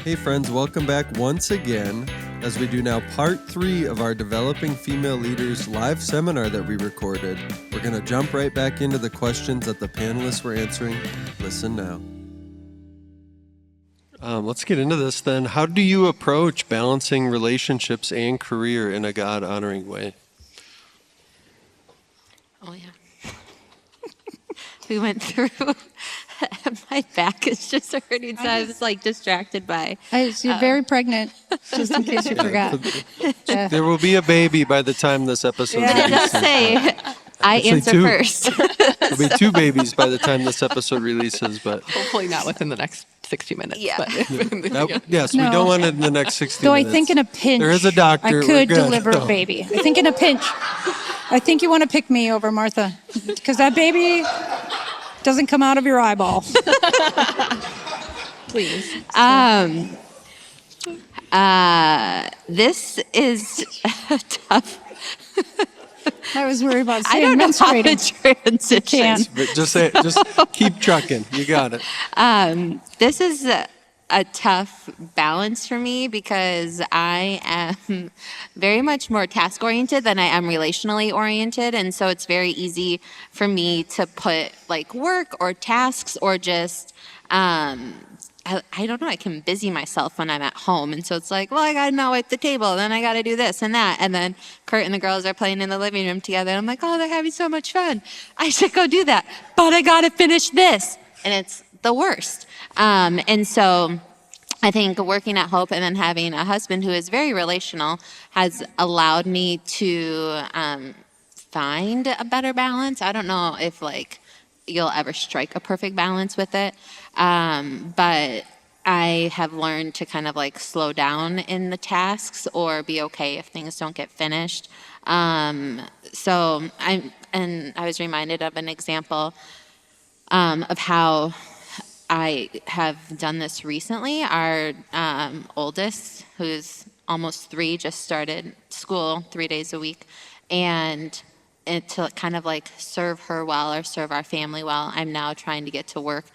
Hey friends, welcome back once again as we do now part 3 of our Developing Female Leaders live seminar that we recorded. We're going to jump right back into the questions that the panelists were answering. Listen now. Let's get into this then. How do you approach balancing relationships and career in a God-honoring way? Oh, yeah. We went through. My back is just hurting, so I was like distracted by. You're very pregnant, just in case you forgot. There will be a baby by the time this episode But it does say I Actually, answer 2. first. There'll be 2 babies by the time this episode releases, but Hopefully not within the next 60 minutes. Yeah. But yes, No. we don't want it in the next 60 Though minutes. I think in a pinch, There is a doctor. I We're could good. deliver No. a baby. I think in a pinch. I think you want to pick me over Martha, because that baby doesn't come out of your eyeball. please. This is tough. I was worried about I saying don't know how to menstruating. transition. Can't. But just keep trucking. You got it. This is a tough balance for me because I am very much more task oriented than I am relationally oriented. And so it's very easy for me to put like work or tasks or just, I don't know, I can busy myself when I'm at home. And so it's like, well, I got to now wipe the table. Then I got to do this and that. And then Kurt and the girls are playing in the living room together. And I'm like, oh, they're having so much fun. I should go do that. But I got to finish this. And it's the worst. And so I think working at Hope and then having a husband who is very relational has allowed me to find a better balance. I don't know if like you'll ever strike a perfect balance with it. But I have learned to kind of like slow down in the tasks or be okay if things don't get finished. So I was reminded of an example of how I have done this recently. Our oldest, who's almost 3, just started school 3 days a week. And to kind of like serve her well or serve our family well, I'm now trying to get to work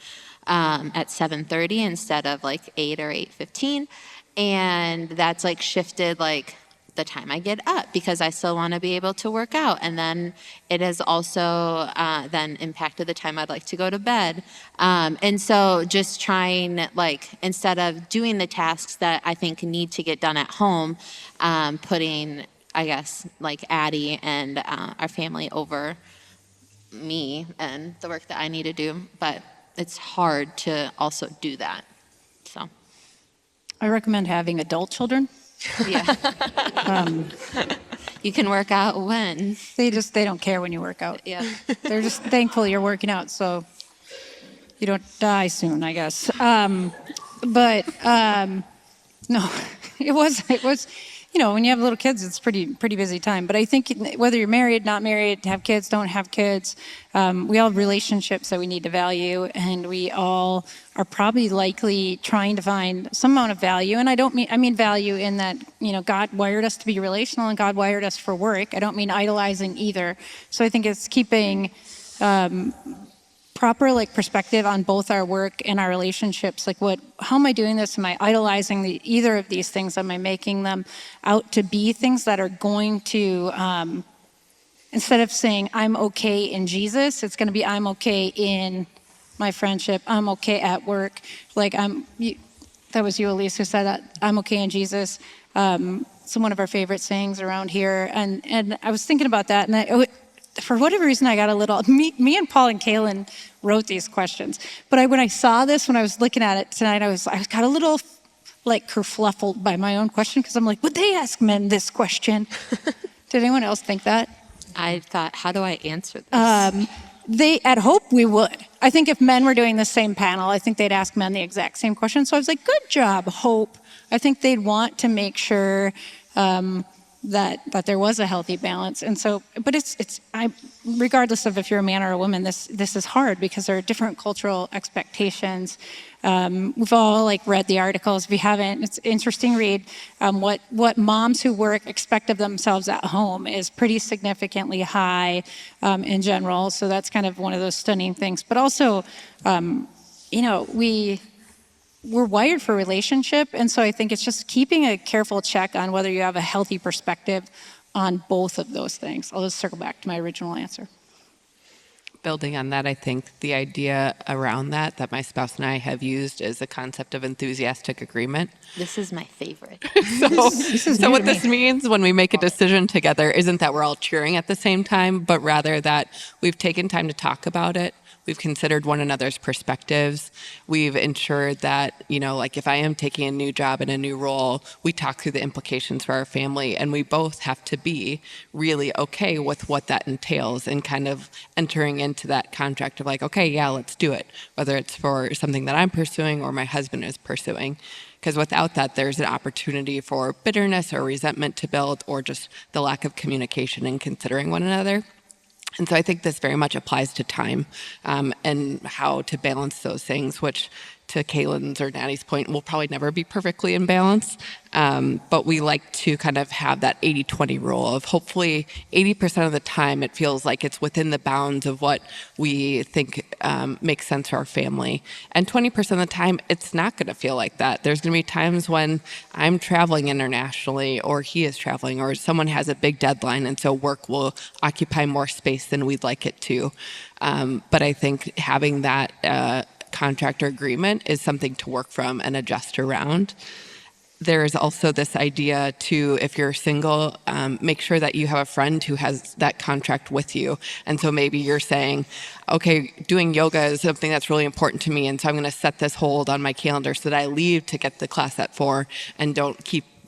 at 7:30 instead of like 8 or 8:15. And that's like shifted like the time I get up because I still want to be able to work out. And then it has also then impacted the time I'd like to go to bed. And so just trying like, instead of doing the tasks that I think need to get done at home, putting, I guess, like Addie and our family over me and the work that I need to do. But it's hard to also do that. So I recommend having adult children. yeah. You can work out when. They don't care when you work out. Yeah. They're just thankful you're working out so you don't die soon, I guess. No, it was, you know, when you have little kids, it's pretty busy time. But I think whether you're married, not married, have kids, don't have kids, we all have relationships that we need to value, and we all are probably likely trying to find some amount of value. And I mean value in that, you know, God wired us to be relational and God wired us for work. I don't mean idolizing either. So I think it's keeping proper like perspective on both our work and our relationships. Like how am I doing this? Am I idolizing either of these things? Am I making them out to be things that are going to, instead of saying I'm okay in Jesus, it's going to be I'm okay in my friendship. I'm okay at work. Like that was you, Elise, who said that. I'm okay in Jesus. It's one of our favorite sayings around here. And I was thinking about that, and for whatever reason, I got a little, me and Paul and Kaelyn wrote these questions. But when I saw this, when I was looking at it tonight, I got a little like kerfluffled by my own question, because I'm like, would they ask men this question? Did anyone else think that? I thought, how do I answer this? At Hope, we would. I think if men were doing the same panel, I think they'd ask men the exact same question. So I was like, good job, Hope. I think they'd want to make sure that there was a healthy balance. And so, but regardless of if you're a man or a woman, this is hard because there are different cultural expectations. We've all like read the articles. If you haven't, it's an interesting read. What moms who work expect of themselves at home is pretty significantly high in general. So that's kind of one of those stunning things. But also, you know, we're wired for relationship. And so I think it's just keeping a careful check on whether you have a healthy perspective on both of those things. I'll just circle back to my original answer. Building on that, I think the idea around that my spouse and I have used is the concept of enthusiastic agreement. This is my favorite. So what this means when we make a decision together isn't that we're all cheering at the same time, but rather that we've taken time to talk about it. We've considered one another's perspectives. We've ensured that, like if I am taking a new job in a new role, we talk through the implications for our family, and we both have to be really okay with what that entails and kind of entering into that contract of like, okay, yeah, let's do it, whether it's for something that I'm pursuing or my husband is pursuing. Because without that, there's an opportunity for bitterness or resentment to build, or just the lack of communication and considering one another. And so I think this very much applies to time and how to balance those things, which to Kaelyn's or Naty's point, will probably never be perfectly in balance. But we like to kind of have that 80-20 rule of hopefully 80% of the time it feels like it's within the bounds of what we think makes sense for our family. And 20% of the time, it's not going to feel like that. There's going to be times when I'm traveling internationally, or he is traveling, or someone has a big deadline, and so work will occupy more space than we'd like it to. But I think having that contract or agreement is something to work from and adjust around. There's also this idea to, if you're single, make sure that you have a friend who has that contract with you. And so maybe you're saying, okay, doing yoga is something that's really important to me, and so I'm going to set this hold on my calendar so that I leave to get the class at 4 and don't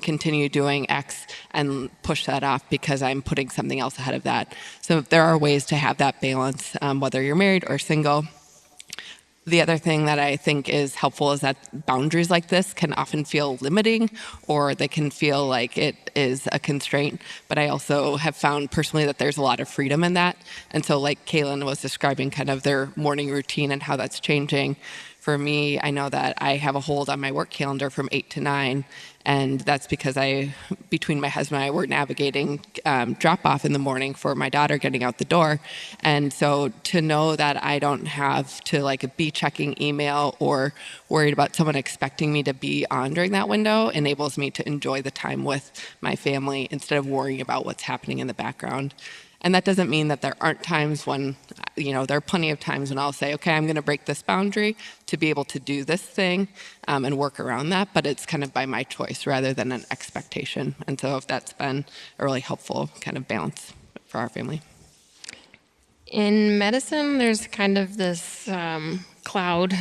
continue doing X and push that off because I'm putting something else ahead of that. So there are ways to have that balance, whether you're married or single. The other thing that I think is helpful is that boundaries like this can often feel limiting, or they can feel like it is a constraint. But I also have found personally that there's a lot of freedom in that. And so like Kaelyn was describing kind of their morning routine and how that's changing. For me, I know that I have a hold on my work calendar from 8 to 9. And that's because between my husband and I, we're navigating drop off in the morning for my daughter getting out the door. And so to know that I don't have to be checking email or worried about someone expecting me to be on during that window enables me to enjoy the time with my family instead of worrying about what's happening in the background. And that doesn't mean that there aren't times when, there are plenty of times when I'll say, okay, I'm going to break this boundary to be able to do this thing and work around that. But it's kind of by my choice rather than an expectation. And so if that's been a really helpful kind of balance for our family. In medicine, there's kind of this cloud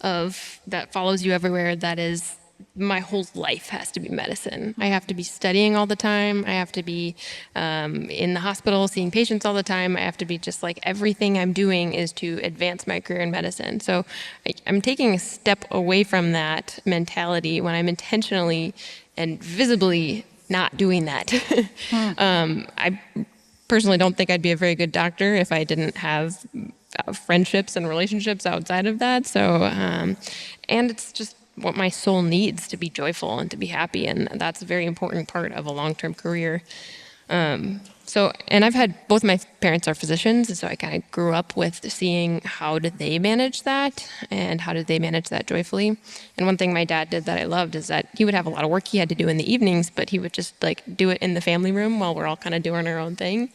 that follows you everywhere that is, my whole life has to be medicine. I have to be studying all the time. I have to be in the hospital seeing patients all the time. I have to be just everything I'm doing is to advance my career in medicine. So I'm taking a step away from that mentality when I'm intentionally and visibly not doing that. I personally don't think I'd be a very good doctor if I didn't have friendships and relationships outside of that. So, and it's just what my soul needs to be joyful and to be happy, and that's a very important part of a long-term career. And I've had, both my parents are physicians, and so I kind of grew up with seeing how did they manage that and how did they manage that joyfully. And one thing my dad did that I loved is that he would have a lot of work he had to do in the evenings, but he would just do it in the family room while we're all kind of doing our own thing.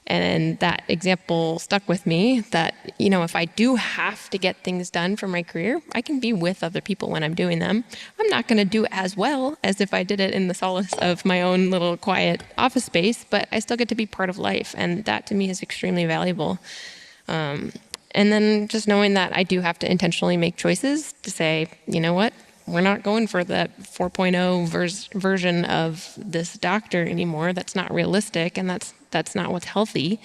And that example stuck with me that, if I do have to get things done for my career, I can be with other people when I'm doing them. I'm not going to do as well as if I did it in the solace of my own little quiet office space, but I still get to be part of life. And that to me is extremely valuable. And then just knowing that I do have to intentionally make choices to say, you know what? We're not going for that 4.0 version of this doctor anymore. That's not realistic, and that's not what's healthy.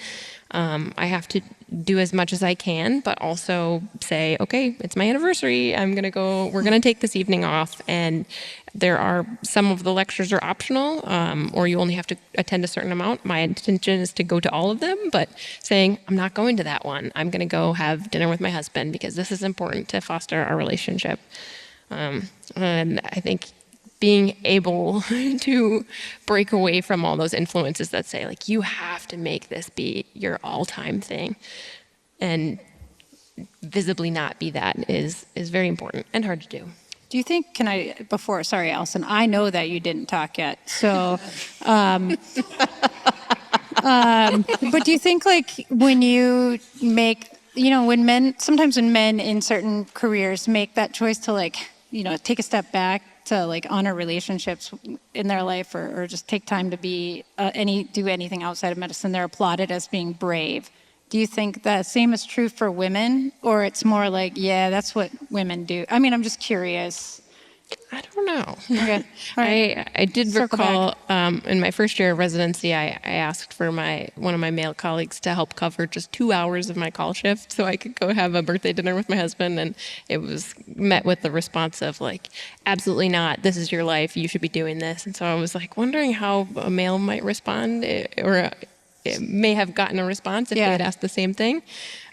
I have to do as much as I can, but also say, okay, it's my anniversary. We're gonna take this evening off, and there are some of the lectures are optional, or you only have to attend a certain amount. My intention is to go to all of them, but saying, I'm not going to that one. I'm gonna go have dinner with my husband because this is important to foster our relationship. And I think being able to break away from all those influences that say, you have to make this be your all-time thing, and visibly not be that is very important and hard to do. Do you think, sorry, Allison, I know that you didn't talk yet. So, but do you think like when you make, sometimes when men in certain careers make that choice to like, take a step back to like honor relationships in their life or just take time to do anything outside of medicine, they're applauded as being brave. Do you think the same is true for women, or it's more like, yeah, that's what women do? I mean, I'm just curious. I don't know. Okay. All right. I did Circle recall in my first year of residency, I asked for one of my male colleagues to help cover just 2 hours of my call shift so I could go have a birthday dinner with my husband. And it was met with the response of like, absolutely not. This is your life. You should be doing this. And so I was like wondering how a male might respond, or it may have gotten a response if they had asked the same thing.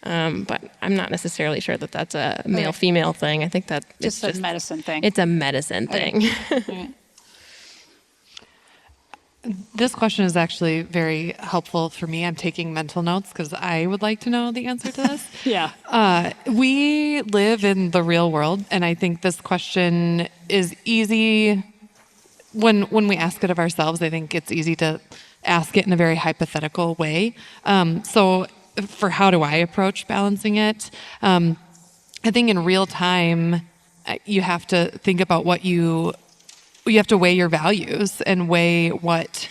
But I'm not necessarily sure that that's a male-female thing. I think that Just a medicine thing. It's a medicine thing. Okay. This question is actually very helpful for me. I'm taking mental notes because I would like to know the answer to this. Yeah. We live in the real world, and I think this question is easy when we ask it of ourselves. I think it's easy to ask it in a very hypothetical way. So for how do I approach balancing it? I think in real time, you have to think about you have to weigh your values and weigh what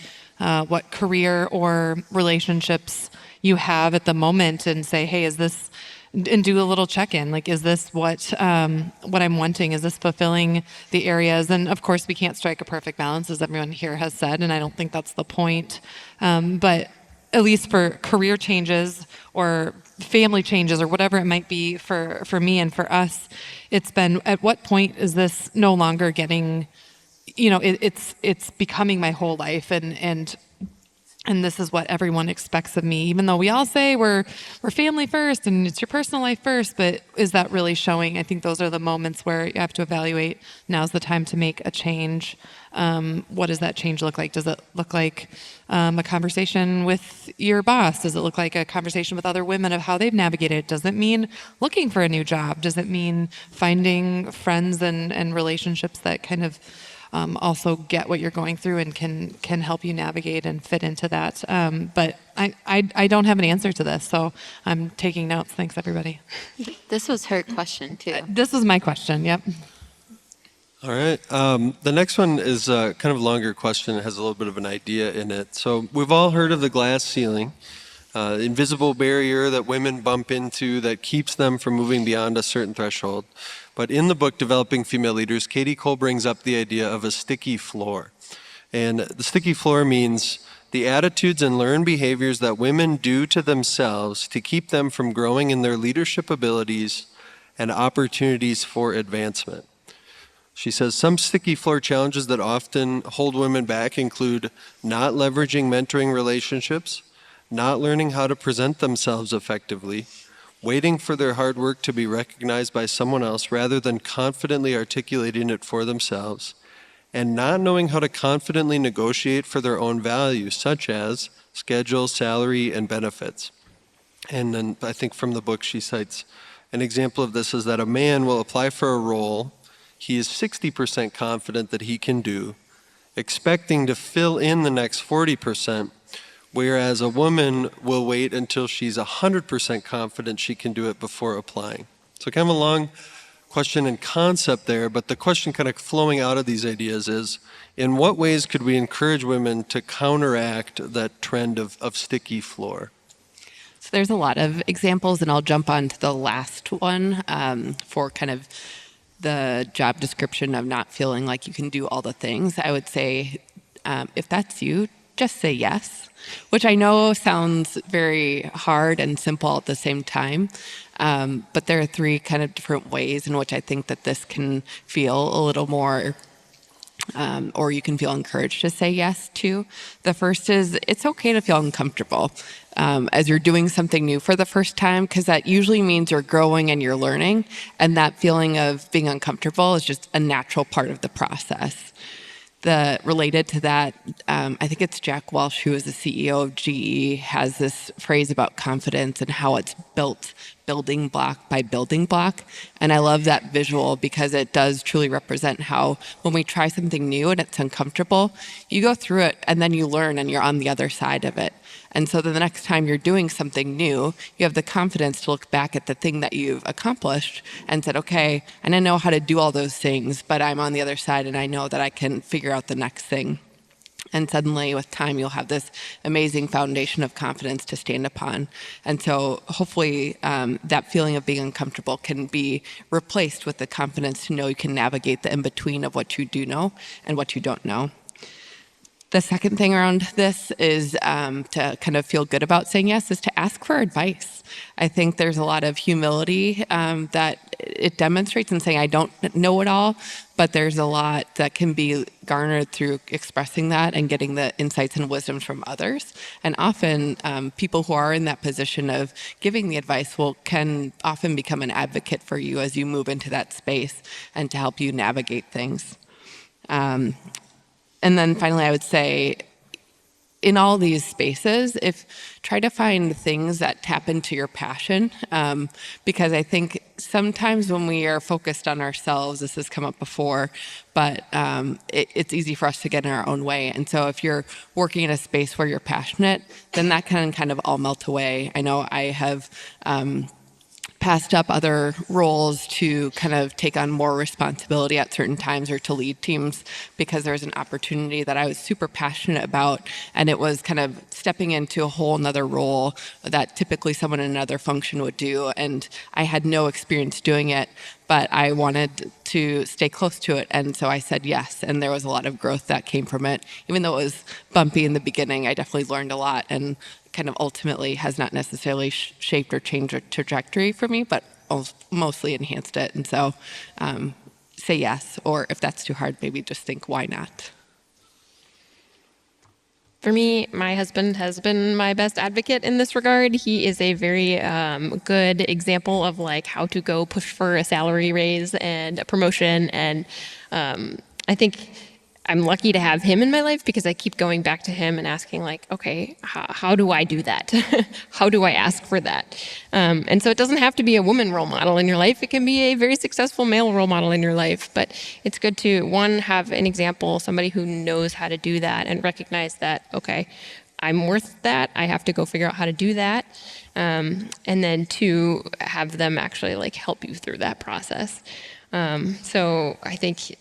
career or relationships you have at the moment and say, hey, is this, and do a little check-in. Like, is this what I'm wanting? Is this fulfilling the areas? And of course, we can't strike a perfect balance, as everyone here has said, and I don't think that's the point. But at least for career changes or family changes or whatever it might be for me and for us, it's been, at what point is this no longer getting, it's becoming my whole life, and this is what everyone expects of me, even though we all say we're family first and it's your personal life first, but is that really showing? I think those are the moments where you have to evaluate, now's the time to make a change. What does that change look like? Does it look like a conversation with your boss? Does it look like a conversation with other women of how they've navigated it? Does it mean looking for a new job? Does it mean finding friends and relationships that kind of also get what you're going through and can help you navigate and fit into that. But I don't have an answer to this, so I'm taking notes. Thanks, everybody. This was her question, too. This was my question, yep. All right. The next one is a kind of longer question. It has a little bit of an idea in it. So we've all heard of the glass ceiling, invisible barrier that women bump into that keeps them from moving beyond a certain threshold. But in the book, Developing Female Leaders, Katie Cole brings up the idea of a sticky floor. And the sticky floor means the attitudes and learned behaviors that women do to themselves to keep them from growing in their leadership abilities and opportunities for advancement. She says some sticky floor challenges that often hold women back include not leveraging mentoring relationships, not learning how to present themselves effectively, waiting for their hard work to be recognized by someone else rather than confidently articulating it for themselves, and not knowing how to confidently negotiate for their own values, such as schedule, salary, and benefits. And then I think from the book she cites an example of this is that a man will apply for a role he is 60% confident that he can do, expecting to fill in the next 40%, whereas a woman will wait until she's 100% confident she can do it before applying. So kind of a long question and concept there, but the question kind of flowing out of these ideas is, in what ways could we encourage women to counteract that trend of sticky floor? So there's a lot of examples, and I'll jump on to the last one for kind of the job description of not feeling like you can do all the things. I would say, if that's you, just say yes, which I know sounds very hard and simple at the same time. But there are three kind of different ways in which I think that this can feel a little more, or you can feel encouraged to say yes to. The first is it's okay to feel uncomfortable as you're doing something new for the first time, because that usually means you're growing and you're learning. And that feeling of being uncomfortable is just a natural part of the process. related to that, I think it's Jack Welch, who is the CEO of GE, has this phrase about confidence and how it's built building block by building block. And I love that visual because it does truly represent how when we try something new and it's uncomfortable, you go through it and then you learn and you're on the other side of it. And so then the next time you're doing something new, you have the confidence to look back at the thing that you've accomplished and said, okay, and I know how to do all those things, but I'm on the other side and I know that I can figure out the next thing. And suddenly with time, you'll have this amazing foundation of confidence to stand upon. And so hopefully that feeling of being uncomfortable can be replaced with the confidence to know you can navigate the in-between of what you do know and what you don't know. The second thing around this is to kind of feel good about saying yes is to ask for advice. I think there's a lot of humility that it demonstrates in saying I don't know it all, but there's a lot that can be garnered through expressing that and getting the insights and wisdoms from others. And often people who are in that position of giving the advice can often become an advocate for you as you move into that space and to help you navigate things. And then finally, I would say, in all these spaces, try to find things that tap into your passion, because I think sometimes when we are focused on ourselves, this has come up before, but it's easy for us to get in our own way. And so if you're working in a space where you're passionate, then that can kind of all melt away. I know I have passed up other roles to kind of take on more responsibility at certain times or to lead teams because there was an opportunity that I was super passionate about, and it was kind of stepping into a whole nother role that typically someone in another function would do, and I had no experience doing it, but I wanted to stay close to it, and so I said yes, and there was a lot of growth that came from it. Even though it was bumpy in the beginning, I definitely learned a lot, and kind of ultimately has not necessarily shaped or changed a trajectory for me, but mostly enhanced it. And so say yes, or if that's too hard, maybe just think, why not? For me, my husband has been my best advocate in this regard. He is a very good example of like how to go push for a salary raise and a promotion. And I think I'm lucky to have him in my life because I keep going back to him and asking like, okay, how do I do that? How do I ask for that? And so it doesn't have to be a woman role model in your life. It can be a very successful male role model in your life. But it's good to, one, have an example, somebody who knows how to do that and recognize that, okay, I'm worth that. I have to go figure out how to do that. And then two, have them actually like help you through that process. So I think,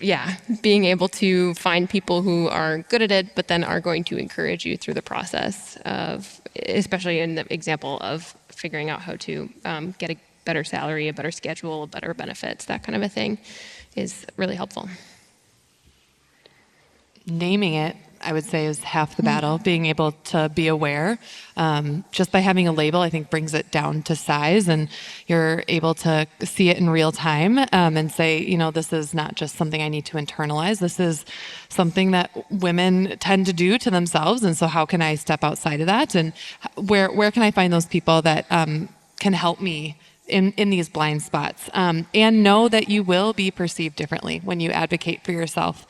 yeah, being able to find people who are good at it, but then are going to encourage you through the process of, especially in the example of figuring out how to get a better salary, a better schedule, better benefits, that kind of a thing is really helpful. Naming it, I would say, is half the battle. Being able to be aware, just by having a label, I think brings it down to size, and you're able to see it in real time and say, you know, this is not just something I need to internalize. This is something that women tend to do to themselves, and so how can I step outside of that? And where can I find those people that can help me in these blind spots? And know that you will be perceived differently when you advocate for yourself.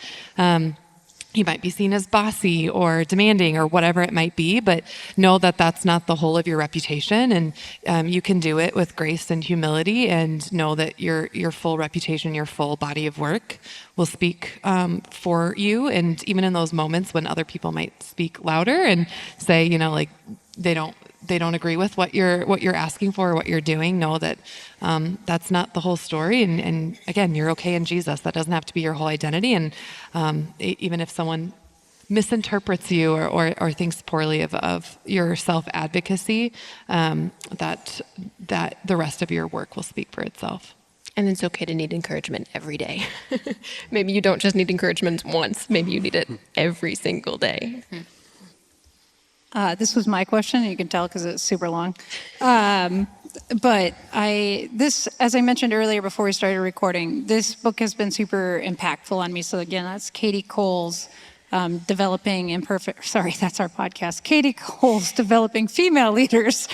You might be seen as bossy or demanding or whatever it might be, but know that that's not the whole of your reputation, and you can do it with grace and humility, and know that your full reputation, your full body of work will speak for you. And even in those moments when other people might speak louder and say, you know, like they don't agree with what you're asking for or what you're doing, know that that's not the whole story. And again, you're okay in Jesus. That doesn't have to be your whole identity. And even if someone misinterprets you or thinks poorly of your self-advocacy, that the rest of your work will speak for itself. And it's okay to need encouragement every day. Maybe you don't just need encouragement once. Maybe you need it every single day. This was my question, and you can tell because it's super long. But as I mentioned earlier before we started recording, this book has been super impactful on me. So again, that's Katie Cole's Developing Imperfect, sorry, that's our podcast. Katie Cole's Developing Female Leaders.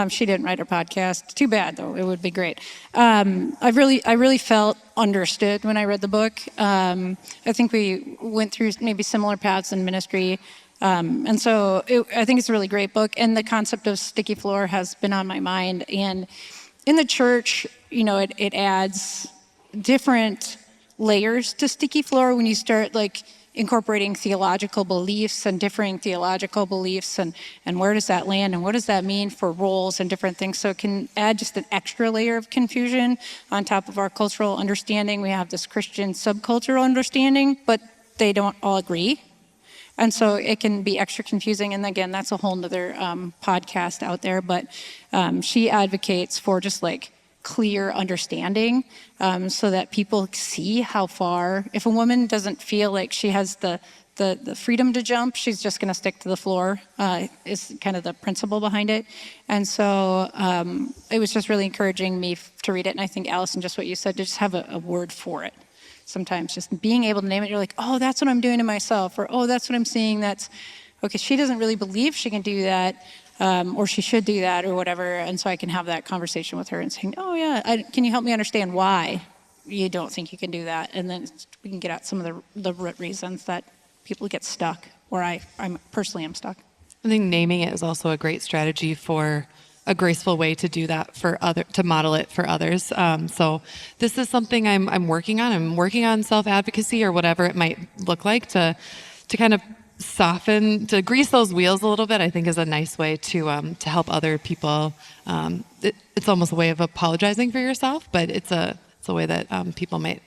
She didn't write a podcast. Too bad, though. It would be great. I really felt understood when I read the book. I think we went through maybe similar paths in ministry. And so I think it's a really great book. And the concept of sticky floor has been on my mind. And in the church, it adds different layers to sticky floor when you start incorporating theological beliefs and differing theological beliefs and where does that land and what does that mean for roles and different things. So it can add just an extra layer of confusion on top of our cultural understanding. We have this Christian subcultural understanding, but they don't all agree. And so it can be extra confusing. And again, that's a whole nother podcast out there. But she advocates for just clear understanding so that people see how far, if a woman doesn't feel like she has the freedom to jump, she's just going to stick to the floor, is kind of the principle behind it. And so it was just really encouraging me to read it. And I think, Allison, just what you said, to just have a word for it. Sometimes just being able to name it, you're like, oh, that's what I'm doing to myself, or oh, that's what I'm seeing. That's okay. She doesn't really believe she can do that, or she should do that, or whatever. And so I can have that conversation with her and saying, oh yeah, can you help me understand why you don't think you can do that? And then we can get at some of the root reasons that people get stuck, or I'm personally am stuck. I think naming it is also a great strategy for a graceful way to do that to model it for others. So this is something I'm working on. I'm working on self-advocacy or whatever it might look like to kind of soften, to grease those wheels a little bit. I think is a nice way to help other people. It's almost a way of apologizing for yourself, but it's a way that people might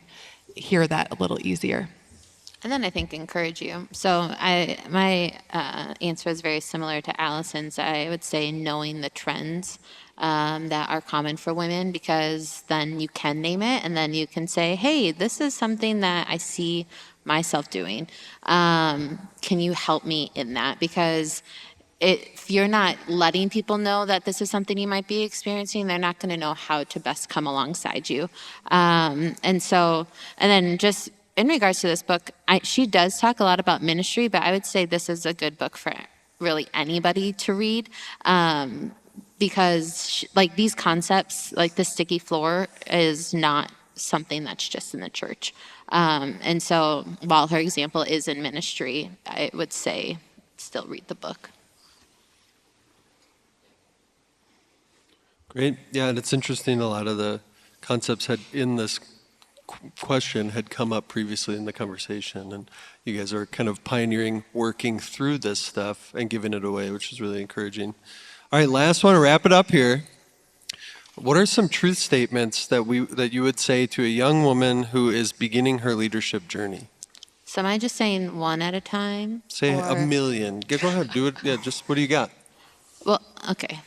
hear that a little easier. And then I think encourage you. So my answer is very similar to Allison's. I would say knowing the trends that are common for women, because then you can name it and then you can say, hey, this is something that I see myself doing. Can you help me in that? Because if you're not letting people know that this is something you might be experiencing, they're not going to know how to best come alongside you. And then just in regards to this book, she does talk a lot about ministry, but I would say this is a good book for really anybody to read, because these concepts, like the sticky floor, is not something that's just in the church. And so while her example is in ministry, I would say still read the book. Great. Yeah, and it's interesting, a lot of the concepts in this question had come up previously in the conversation, and you guys are kind of pioneering working through this stuff and giving it away, which is really encouraging. All right, last one to wrap it up here. What are some truth statements that you would say to a young woman who is beginning her leadership journey? So am I just saying one at a time? Say a million. Go ahead, do it. Yeah, just what do you got? Well, okay.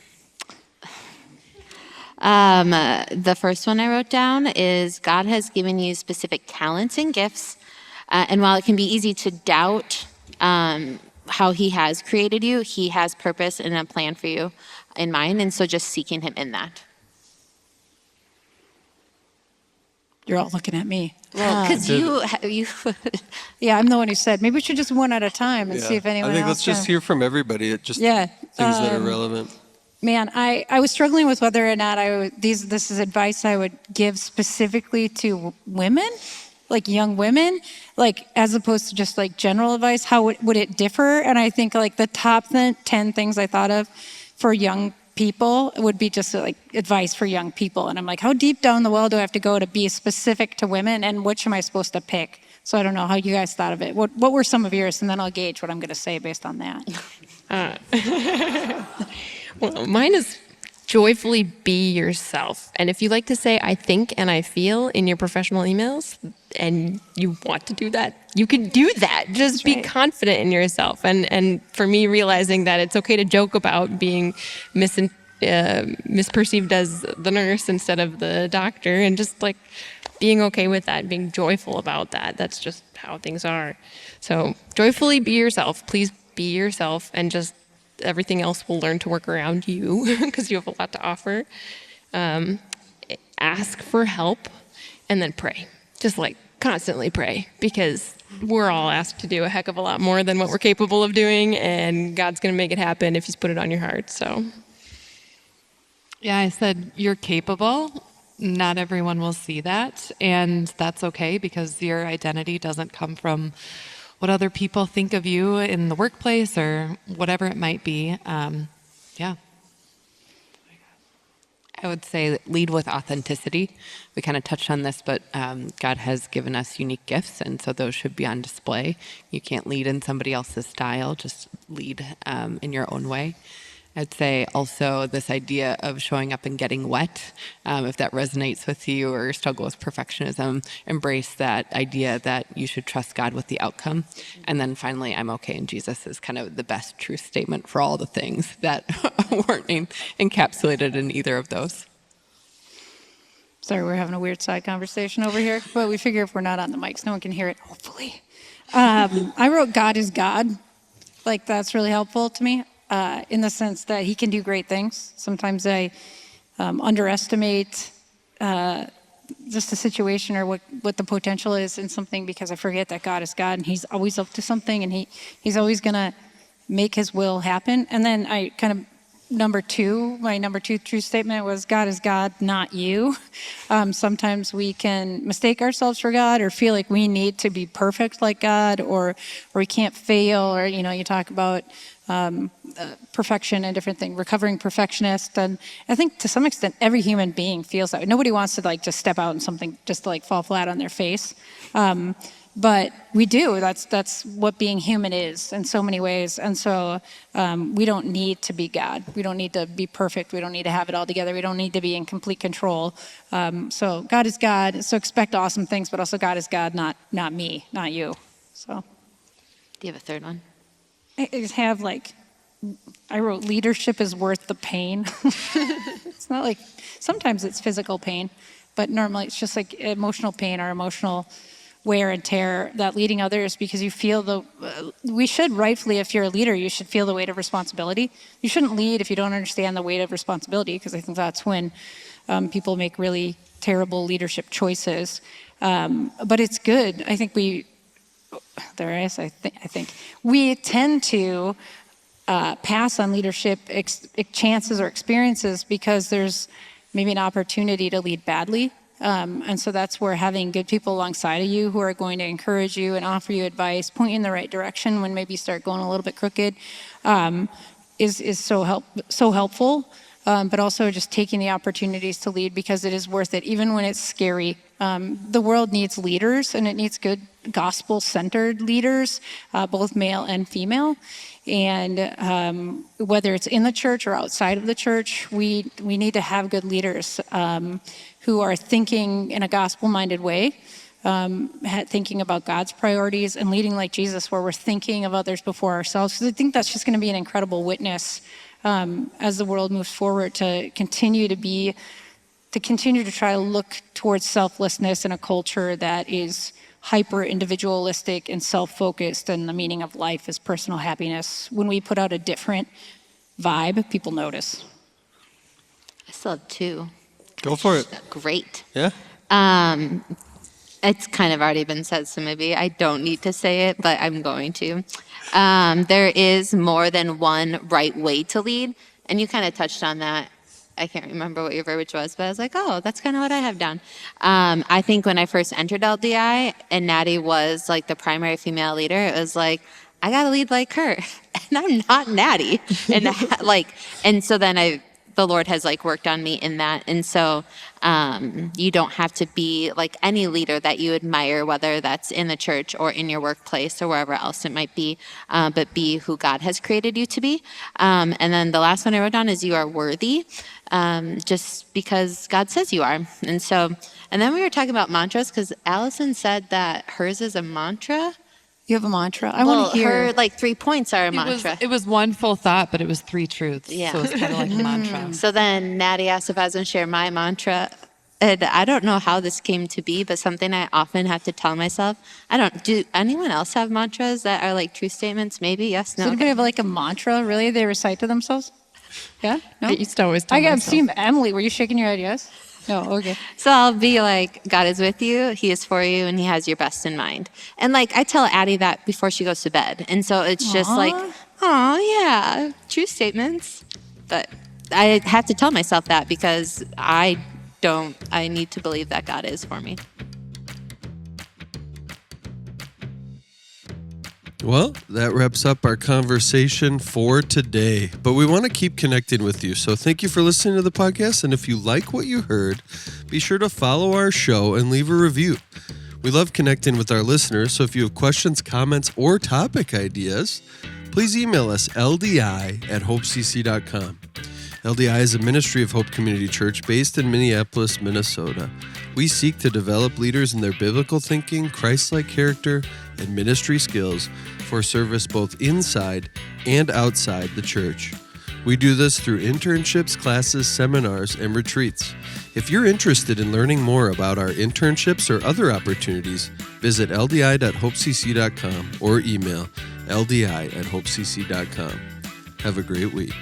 The first one I wrote down is God has given you specific talents and gifts. And while it can be easy to doubt how he has created you, he has purpose and a plan for you in mind. And so just seeking him in that. You're all looking at me. Well, because you yeah, I'm the one who said maybe we should just one at a time and see if anyone else. I think let's just hear from everybody. Things that are relevant. Man, I was struggling with whether or not this is advice I would give specifically to women, like young women, as opposed to just general advice. How would it differ? And I think the top 10 things I thought of for young people would be just advice for young people. And I'm how deep down the well do I have to go to be specific to women, and which am I supposed to pick? So I don't know how you guys thought of it. What were some of yours? And then I'll gauge what I'm going to say based on that. Well, mine is joyfully be yourself. And if you like to say, I think and I feel in your professional emails, and you want to do that, you can do that. Just be confident in yourself. And for me, realizing that it's okay to joke about being misperceived as the nurse instead of the doctor, and just being okay with that, being joyful about that. That's just how things are. So joyfully be yourself. Please be yourself, and just everything else will learn to work around you because you have a lot to offer. Ask for help, and then pray. Just constantly pray, because we're all asked to do a heck of a lot more than what we're capable of doing, and God's going to make it happen if he's put it on your heart. So Yeah, I said you're capable. Not everyone will see that, and that's okay because your identity doesn't come from what other people think of you in the workplace or whatever it might be. Yeah. I would say lead with authenticity. We kind of touched on this, but God has given us unique gifts, and so those should be on display. You can't lead in somebody else's style, just lead in your own way. I'd say also this idea of showing up and getting wet, if that resonates with you or struggle with perfectionism, embrace that idea that you should trust God with the outcome. And then finally, I'm okay in Jesus is kind of the best truth statement for all the things that weren't encapsulated in either of those. Sorry, we're having a weird side conversation over here, but we figure if we're not on the mics, no one can hear it, hopefully. I wrote God is God. Like, that's really helpful to me. In the sense that he can do great things. Sometimes I underestimate just a situation or what the potential is in something because I forget that God is God and he's always up to something and he's always going to make his will happen. And then I kind of, my number two truth statement was God is God, not you. Sometimes we can mistake ourselves for God or feel like we need to be perfect like God or we can't fail or, you talk about perfection and different things, recovering perfectionist. And I think to some extent, every human being feels that way. Nobody wants to just step out in something just to fall flat on their face. But we do, that's what being human is in so many ways. And so we don't need to be God. We don't need to be perfect. We don't need to have it all together. We don't need to be in complete control. So God is God. So expect awesome things, but also God is God, not me, not you. So. Do you have a third one? I just have I wrote leadership is worth the pain. It's not sometimes it's physical pain, but normally it's just emotional pain or emotional wear and tear that leading others because you feel we should rightfully, if you're a leader, you should feel the weight of responsibility. You shouldn't lead if you don't understand the weight of responsibility because I think that's when people make really terrible leadership choices. But it's good. I think I think we tend to pass on leadership chances or experiences because there's maybe an opportunity to lead badly. And so that's where having good people alongside of you who are going to encourage you and offer you advice, point you in the right direction when maybe you start going a little bit crooked, is so helpful. But also just taking the opportunities to lead because it is worth it, even when it's scary. The world needs leaders, and it needs good gospel-centered leaders, both male and female. And whether it's in the church or outside of the church, we need to have good leaders who are thinking in a gospel-minded way, thinking about God's priorities and leading like Jesus, where we're thinking of others before ourselves. Because I think that's just going to be an incredible witness as the world moves forward to continue to try to look towards selflessness in a culture that is hyper individualistic and self-focused, and the meaning of life is personal happiness. When we put out a different vibe, people notice. I still have two. Go for it. Great. Yeah. It's kind of already been said, so maybe I don't need to say it, but I'm going to. There is more than one right way to lead, and you kind of touched on that. I can't remember what your verbiage was, but I was like, oh, that's kind of what I have down. I think when I first entered LDI and Naty was the primary female leader, it was I got to lead like her, and I'm not Naty. And so then the Lord has worked on me in that. And so you don't have to be like any leader that you admire, whether that's in the church or in your workplace or wherever else it might be, but be who God has created you to be. And then the last one I wrote down is you are worthy, just because God says you are. And then we were talking about mantras because Allison said that hers is a mantra. You have a mantra? I want to hear. Her 3 points are a mantra. It was one full thought, but it was 3 truths. Yeah. So it's kind of like a mantra. So then Naty asked if I was going to share my mantra. And I don't know how this came to be, but something I often have to tell myself. Do anyone else have mantras that are truth statements? Maybe, yes, no. Does anybody have a mantra, really, they recite to themselves? Yeah? No? I used to always tell I've myself. seen Emily. Were you shaking your head yes? No, okay. So I'll be God is with you, he is for you, and he has your best in mind. And I tell Addie that before she goes to bed. And so it's just oh yeah, true statements. But I have to tell myself that because I need to believe that God is for me. Well, that wraps up our conversation for today, but we want to keep connecting with you. So thank you for listening to the podcast. And if you like what you heard, be sure to follow our show and leave a review. We love connecting with our listeners. So if you have questions, comments, or topic ideas, please email us ldi@hopecc.com. LDI is a ministry of Hope Community Church based in Minneapolis, Minnesota. We seek to develop leaders in their biblical thinking, Christ-like character, and ministry skills for service both inside and outside the church. We do this through internships, classes, seminars, and retreats. If you're interested in learning more about our internships or other opportunities, visit ldi.hopecc.com or email ldi@hopecc.com. Have a great week.